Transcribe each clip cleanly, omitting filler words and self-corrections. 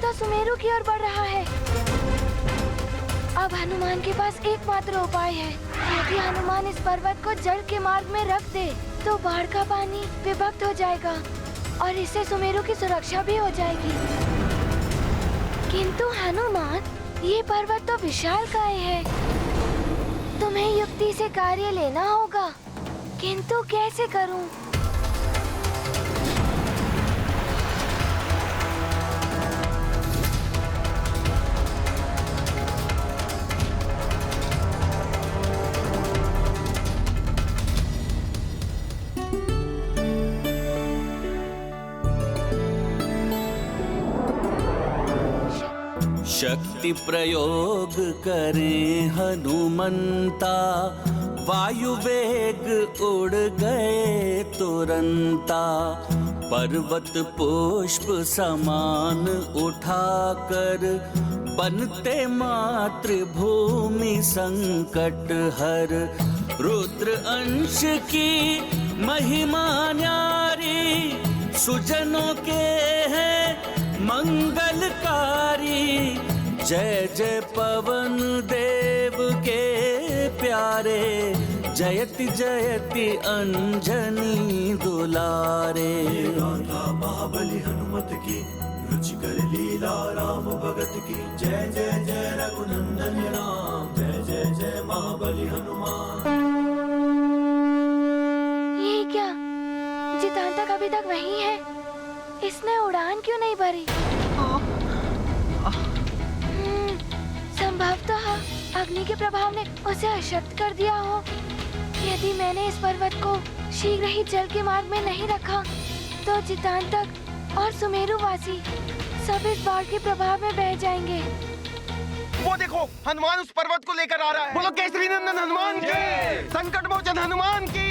तो सुमेरु की ओर बढ़ रहा है। अब हनुमान के पास एकमात्र उपाय है। यदि हनुमान इस पर्वत को जल के मार्ग में रख दे तो बाढ़ का पानी विभक्त हो जाएगा और इससे सुमेरु की सुरक्षा भी हो जाएगी। किंतु हनुमान, ये पर्वत तो विशालकाय है। तुम्हें युक्ति से कार्य लेना होगा, किंतु कैसे करूं? शक्ति प्रयोग करें हनुमंता, वायु वेग उड़ गए तुरंता। पर्वत पुष्प समान उठाकर, बनते मातृभूमि संकट हर। रुद्र अंश की महिमा न्यारी, सुजनों के हैं मंगलकारी। जय जय पवन देव के प्यारे, जयति जयति अंजनी दुलारे। गाथा महाबली हनुमत की, रुचिकर लीला राम भगत की। जय जय जय रघुनंदन राम, जय जय जय महाबली हनुमान। ये क्या, जितांतक अभी तक वहीं है? इसने उड़ान क्यों नहीं भरी? संभवतः अग्नि के प्रभाव ने उसे अशक्त कर दिया हो। यदि मैंने इस पर्वत को शीघ्र ही जल के मार्ग में नहीं रखा तो जितांतक और सुमेरुवासी सब इस बाढ़ के प्रभाव में बह जाएंगे। वो देखो, हनुमान उस पर्वत को लेकर आ रहा है। बोलो केसरी नंदन हनुमान की, संकट मोचन हनुमान की।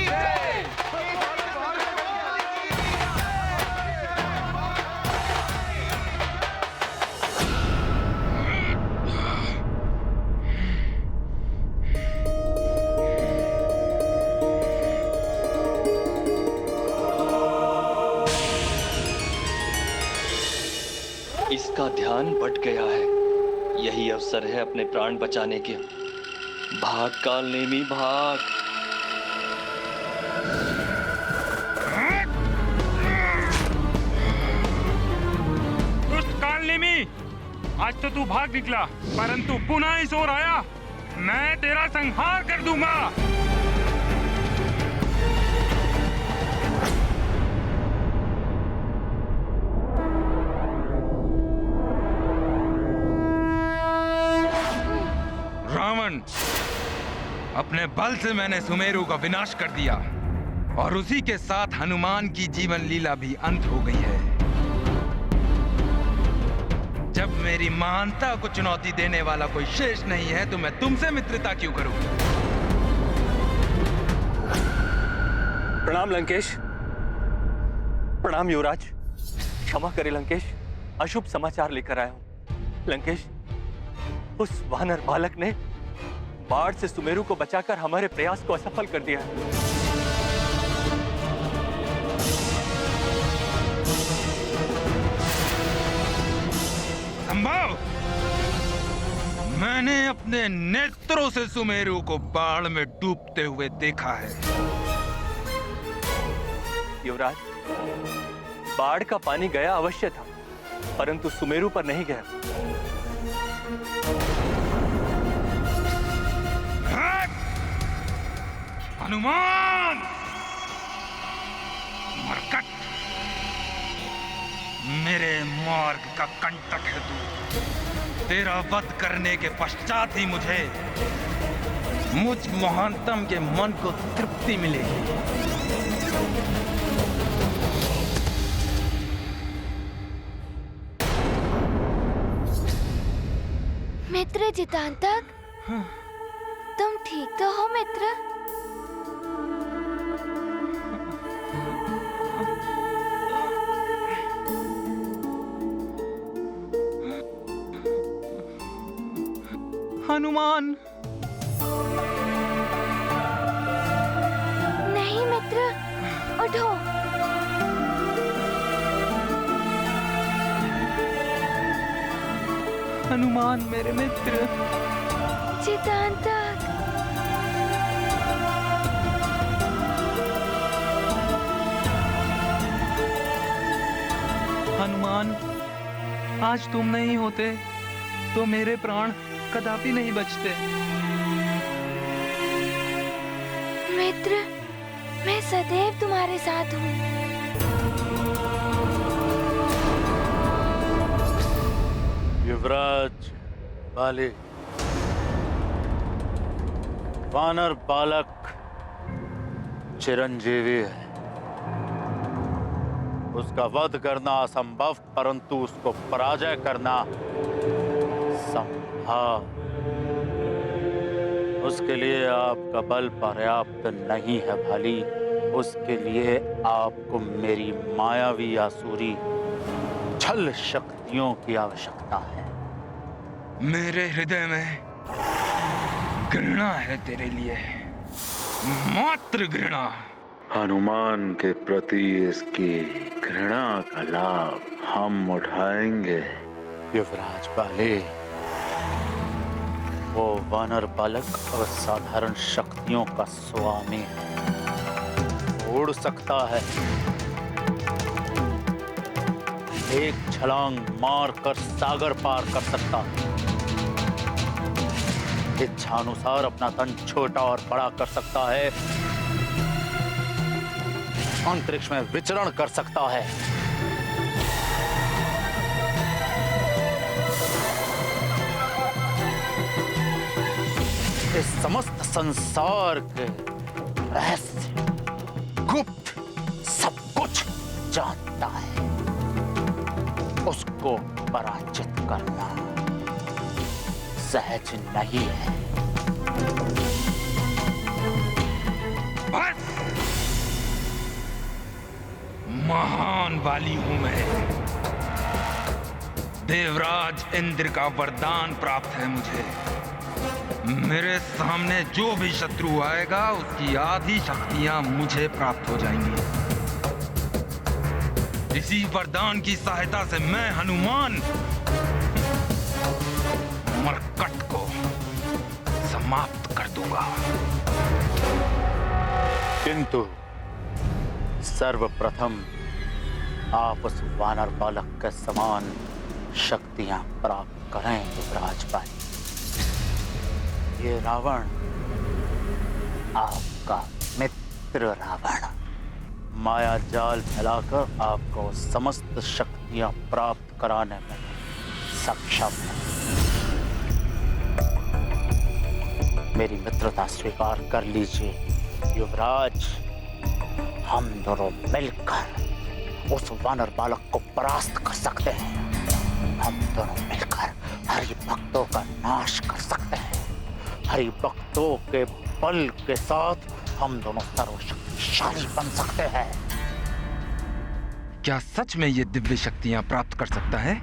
इसका ध्यान भटक गया है। यही अवसर है अपने प्राण बचाने के। भाग कालनेमी भाग। दुष्ट कालनेमी, आज तो तू भाग निकला, परंतु पुनः इस ओर आया, मैं तेरा संहार कर दूंगा। अपने बल से मैंने सुमेरु का विनाश कर दिया और उसी के साथ हनुमान की जीवन लीला भी अंत हो गई है। जब मेरी महानता को चुनौती देने वाला कोई शेष नहीं है तो मैं तुमसे मित्रता क्यों करूं? प्रणाम लंकेश। प्रणाम युवराज। क्षमा करे लंकेश, अशुभ समाचार लेकर आया हूं। लंकेश, उस वानर बालक ने बाढ़ से सुमेरु को बचाकर हमारे प्रयास को असफल कर दिया है। संभव? मैंने अपने नेत्रों से सुमेरु को बाढ़ में डूबते हुए देखा है। युवराज, बाढ़ का पानी गया अवश्य था, परंतु सुमेरु पर नहीं गया। हनुमान! मरकट! मेरे मार्ग का कंटक है तू। तेरा वध करने के पश्चात ही मुझे मुझ महानतम के मन को तृप्ति मिलेगी। मित्र जितांतक, तुम ठीक तो हो मित्र? हनुमान! नहीं मित्र, उठो। हनुमान मेरे मित्र। चितांतक। हनुमान, आज तुम नहीं होते तो मेरे प्राण कदापि नहीं बचते। मित्र, मैं सदैव तुम्हारे साथ हूँ। युवराज बाली, वानर बालक चिरंजीवी है। उसका वध करना असंभव, परंतु उसको पराजय करना संभव। उसके लिए आपका बल पर्याप्त नहीं है भाली। उसके लिए आपको मेरी मायावी आसुरी छल शक्तियों की आवश्यकता है। मेरे हृदय में घृणा है तेरे लिए, मात्र घृणा। हनुमान के प्रति इसकी घृणा का लाभ हम उठाएंगे। युवराज बाले, वो वानर बालक असाधारण शक्तियों का स्वामी है। उड़ सकता है, एक छलांग मारकर सागर पार कर सकता है, इच्छानुसार अपना तन छोटा और बड़ा कर सकता है, अंतरिक्ष में विचरण कर सकता है। इस समस्त संसार के रहस्य गुप्त सब कुछ जानता है। उसको पराजित करना सहज नहीं है। बस! महान बाली हूं मैं। देवराज इंद्र का वरदान प्राप्त है मुझे। मेरे सामने जो भी शत्रु आएगा उसकी आधी शक्तियां मुझे प्राप्त हो जाएंगी। इसी वरदान की सहायता से मैं हनुमान मरकट को समाप्त कर दूंगा। किंतु सर्वप्रथम आप उस वानर बालक के समान शक्तियां प्राप्त करें युवराज बाली। ये रावण, आपका मित्र रावण, माया जाल फैलाकर आपको समस्त शक्तियां प्राप्त कराने में सक्षम है। मेरी मित्रता स्वीकार कर लीजिए युवराज। हम दोनों मिलकर उस वानर बालक को परास्त कर सकते हैं। हम दोनों मिलकर हरि भक्तों का नाश कर सकते हैं। हरि भक्तों के बल के साथ हम दोनों सर्वशक्तिशाली बन सकते हैं। क्या सच में ये दिव्य शक्तियां प्राप्त कर सकता है?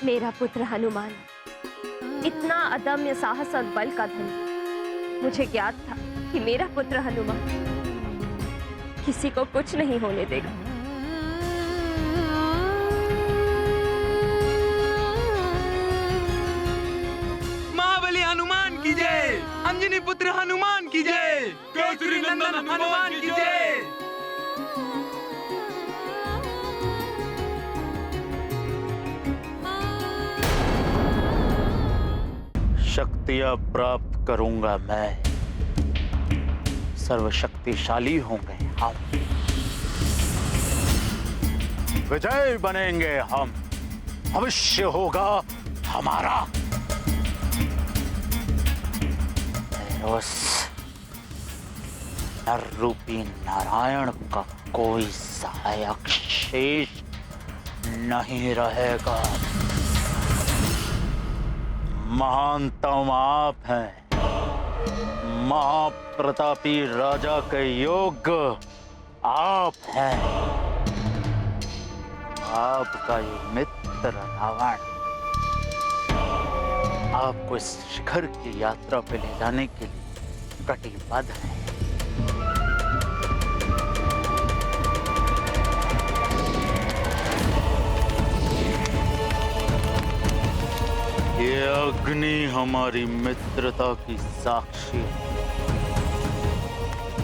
मेरा पुत्र हनुमान इतना अदम्य साहस और बल का धनी। मुझे ज्ञात था कि मेरा पुत्र हनुमान किसी को कुछ नहीं होने देगा। महाबली हनुमान की जय, अंजनी पुत्र हनुमान की जय, केसरी नंदन हनुमान की जय। शक्तियां प्राप्त करूंगा मैं, सर्वशक्तिशाली होंगे हम, विजय बनेंगे हम, भविष्य होगा हमारा। उस नर रूपी नारायण का कोई सहायक शेष नहीं रहेगा। महानतम आप हैं, महाप्रतापी राजा के योग्य आप हैं। आपका ये मित्र रावण आपको इस शिखर की यात्रा पे ले जाने के लिए कटिबद्ध है। ये अग्नि हमारी मित्रता की साक्षी है।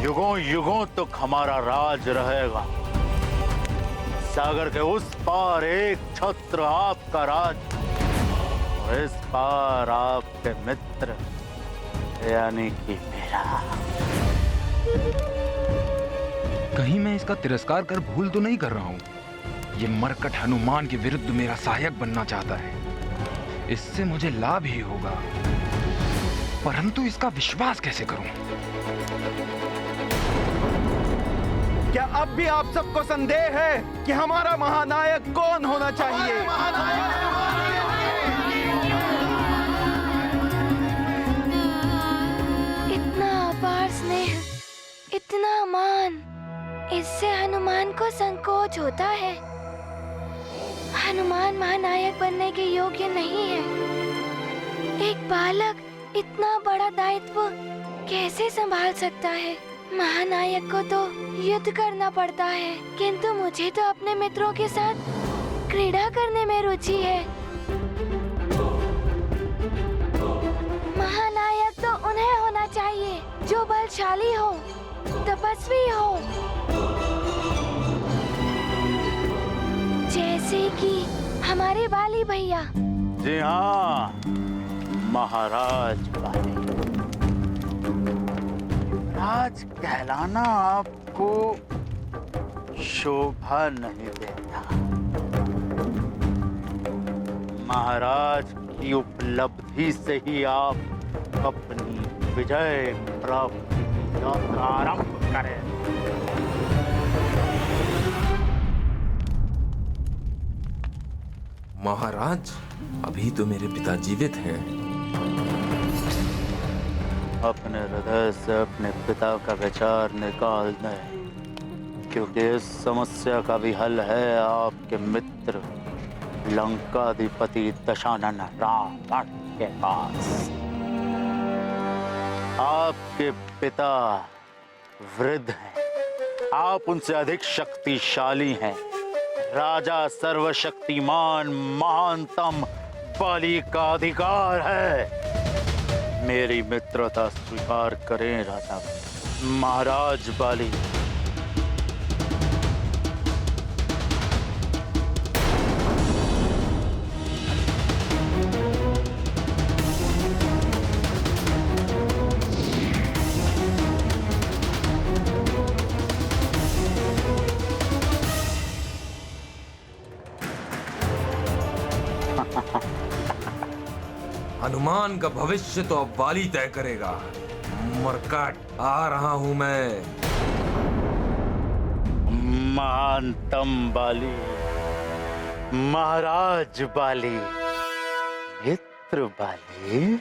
युगों युगों तक हमारा राज रहेगा। सागर के उस पार एक छत्र आपका राज, और इस पार आपके मित्र यानी कि मेरा। कहीं मैं इसका तिरस्कार कर भूल तो नहीं कर रहा हूँ? ये मरकट हनुमान के विरुद्ध मेरा सहायक बनना चाहता है। इससे मुझे लाभ ही होगा, परंतु इसका विश्वास कैसे करूं? क्या अब भी आप सबको संदेह है कि हमारा महानायक कौन होना चाहिए? इतना अपार स्नेह, इतना मान, इससे हनुमान को संकोच होता है। हनुमान महानायक बनने के योग्य नहीं है। एक बालक इतना बड़ा दायित्व कैसे संभाल सकता है? महानायक को तो युद्ध करना पड़ता है, किंतु मुझे तो अपने मित्रों के साथ क्रीड़ा करने में रुचि है। महानायक तो उन्हें होना चाहिए जो बलशाली हो, तपस्वी हो, जैसे कि हमारे बाली भैया। जी हाँ, महाराज बाली। राज कहलाना आपको शोभा नहीं देता। महाराज की उपलब्धि से ही आप अपनी विजय प्राप्ति की यात्रा आरंभ करें। महाराज, अभी तो मेरे पिता जीवित हैं। अपने हृदय से अपने पिता का विचार निकाल दें, क्योंकि इस समस्या का भी हल है आपके मित्र लंकाधिपति दशानन रावण के पास। आपके पिता वृद्ध हैं, आप उनसे अधिक शक्तिशाली हैं। राजा सर्वशक्तिमान महानतम बाली का अधिकार है। मेरी मित्रता स्वीकार करें राजा महाराज बाली। हनुमान का भविष्य तो अब बाली तय करेगा। मरकट, आ रहा हूं मैं। महानतम बाली, महाराज बाली, मित्र बाली,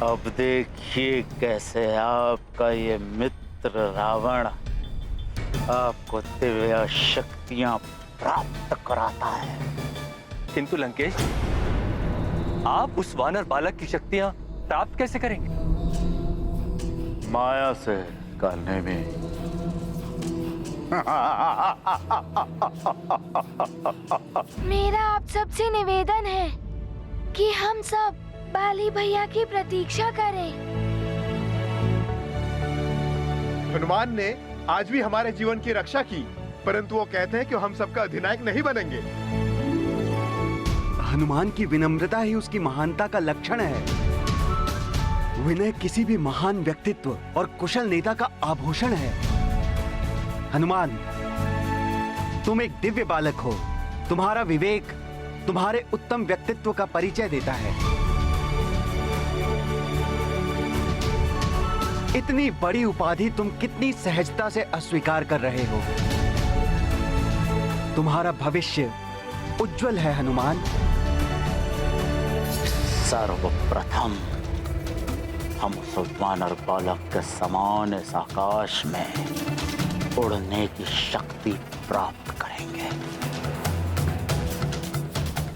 अब देखिए कैसे आपका ये मित्र रावण आपको दिव्य शक्तियां प्राप्त कराता है। किंतु लंकेश, आप उस वानर बालक की शक्तियां प्राप्त कैसे करेंगे? माया से करने में। मेरा आप सबसे निवेदन है कि हम सब बाली भैया की प्रतीक्षा करें। हनुमान ने आज भी हमारे जीवन की रक्षा की, परंतु वो कहते हैं कि हम सबका अधिनायक नहीं बनेंगे। हनुमान की विनम्रता ही उसकी महानता का लक्षण है। विनय किसी भी महान व्यक्तित्व और कुशल नेता का आभूषण है। हनुमान, तुम एक दिव्य बालक हो। तुम्हारा विवेक तुम्हारे उत्तम व्यक्तित्व का परिचय देता है। इतनी बड़ी उपाधि तुम कितनी सहजता से अस्वीकार कर रहे हो। तुम्हारा भविष्य उज्जवल है हनुमान। सर्वप्रथम हम उस वानर बालक के समान इस आकाश में उड़ने की शक्ति प्राप्त करेंगे,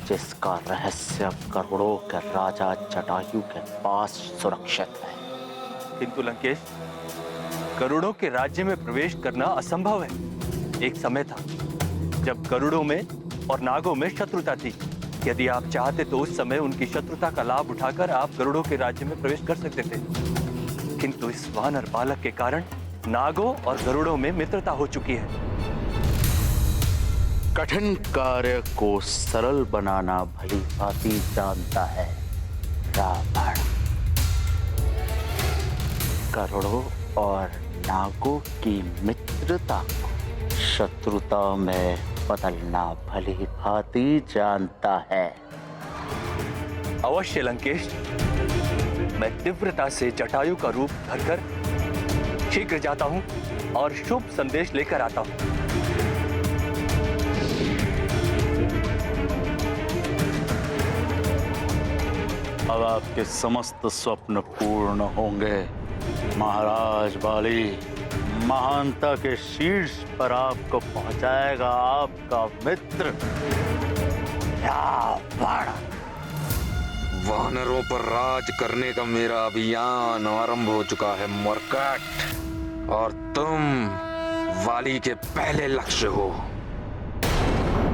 जिसका रहस्य करोड़ों के राजा जटायु के पास सुरक्षित है। किंतु लंकेश, गरुड़ों के राज्य में प्रवेश करना असंभव है। एक समय था जब गरुड़ों में और नागों में शत्रुता थी। यदि आप चाहते तो उस समय उनकी शत्रुता का लाभ उठाकर आप गरुड़ों के राज्य में प्रवेश कर सकते थे। किंतु इस वानर बालक के कारण नागों और गरुड़ों में मित्रता हो चुकी है। कठिन कार्य को सरल बनाना भली भांति जानता है रावण। गरुड़ों और नागों की मित्रता को शत्रुता में बदलना भली भांति जानता है। अवश्य लंकेश, मैं तीव्रता से जटायु का रूप धरकर शीघ्र जाता हूं और शुभ संदेश लेकर आता हूं। अब आपके समस्त स्वप्न पूर्ण होंगे महाराज बाली। महानता के शीर्ष पर आपको पहुंचाएगा आपका मित्र रावण। वानरों पर राज करने का मेरा अभियान आरंभ हो चुका है मरकट, और तुम वाली के पहले लक्ष्य हो।